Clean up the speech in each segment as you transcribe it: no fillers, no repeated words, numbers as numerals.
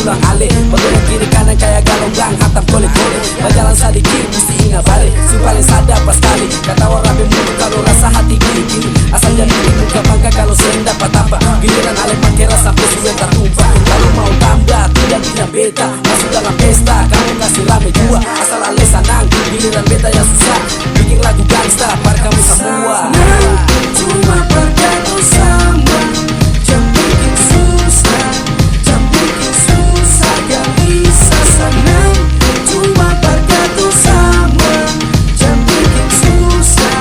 pulang ale. Bergoyang kiri kanan kayak galonggang hantam kole-kole. Berjalan sedikit mesti ingat balik, si paling sadar pas kali. Kata orang mulu kalau rasa hati gini-gini. Asal jadi muka bangka kalau sering dapat apa. Giliran ale pakai rasa sampai sudah tertumpah. Kalau mau tambah tidak beta, masuk dalam pesta kamu kasih rame jua. Asal ale senang, giliran beta yang susah. Bikin lagu gangsta par kamu semua. Cuma bergantung sama, jangan bikin susah, jangan bikin susah, gak bisa senang. Cuma bergantung sama, jangan bikin susah,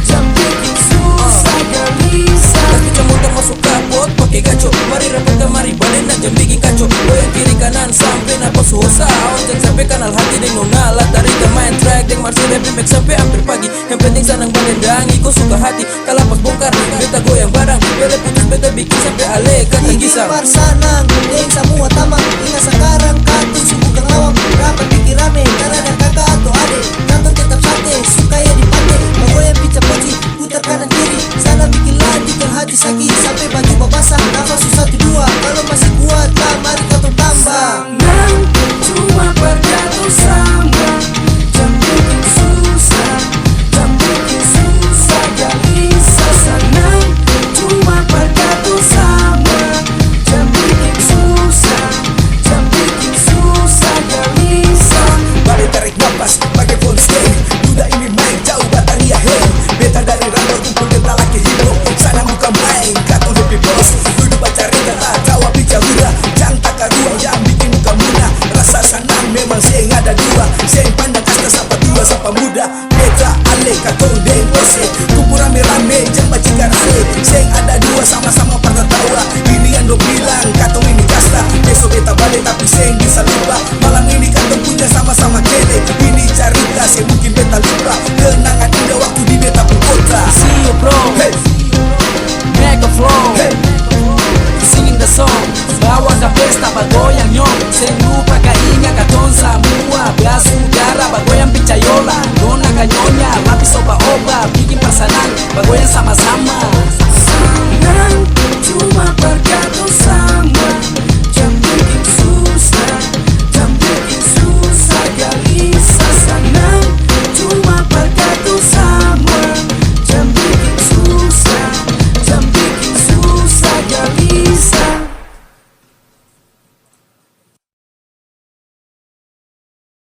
jangan bikin susah, gak bisa. Tapi kamu tak masuk kapot pakai gaco. Mari repot mari balik nak jam bikin kacau. Goyang kiri kanan sampai nak susah. Awas jangan sampai kanal hati deng nona latari ke main track deng marsi rap make sampai hampir pagi. Yang penting senang bandendangi kau suka hati. Kalau pas bongkar beta goyang barang. Bele putus beta bikin sampai ale kata gisang. Par sanang, deng semua tamang. Ingat sekarang katun subuh kang lawang. Rapat pikir rame karena ada kakak atau adik. Kantor tetap santai, suka ya di pantai. Goyang pica poci, putar kanan kiri. Sana bikin lagi kang hati sakit. Sampai baju babasah, nafas susah dua. Kalau masih kuat lah mari katun tambah. Senang, cuma bergantung sama, jangan bikin susah, jangan bikin susah, gak bisa senang. Cuma bergantung sama, jangan bikin susah, jangan bikin susah, gak bisa. Mari tarik nafas pakai phone stay. Duda ini main jauh bataria hey. Beta dari rambut kumpul kita laki hero. Sana bukan main kata lebih bos. Duduk baca rida tak jawab bicara. Jangan takar ruang yang bikin muka munah. Rasa senang memang seng ada dua. Seng pandang kasta sapa tua sapa muda. Beta ale katong deng ose. Kumpul rame-rame jangan bacikan ale. Seng ada dua sama-sama pada tawa. Ini yang do bilang katong ini kasta. Besok beta balik tapi seng bisa lupa. Malam ini katong punya sama-sama kele. Ini cerita seng mungkin beta lupa. Kenangan indah waktu di beta pun kota. See you bro, Hey, make a flow, hey. singing the song. Bawa ke pesta bagoyang nyong. Seng lupa kaingat katon semua. Belas udara bagoyang picayola. Nona kanyonya, lapis oba-oba. Bikin persenang bagoyang sama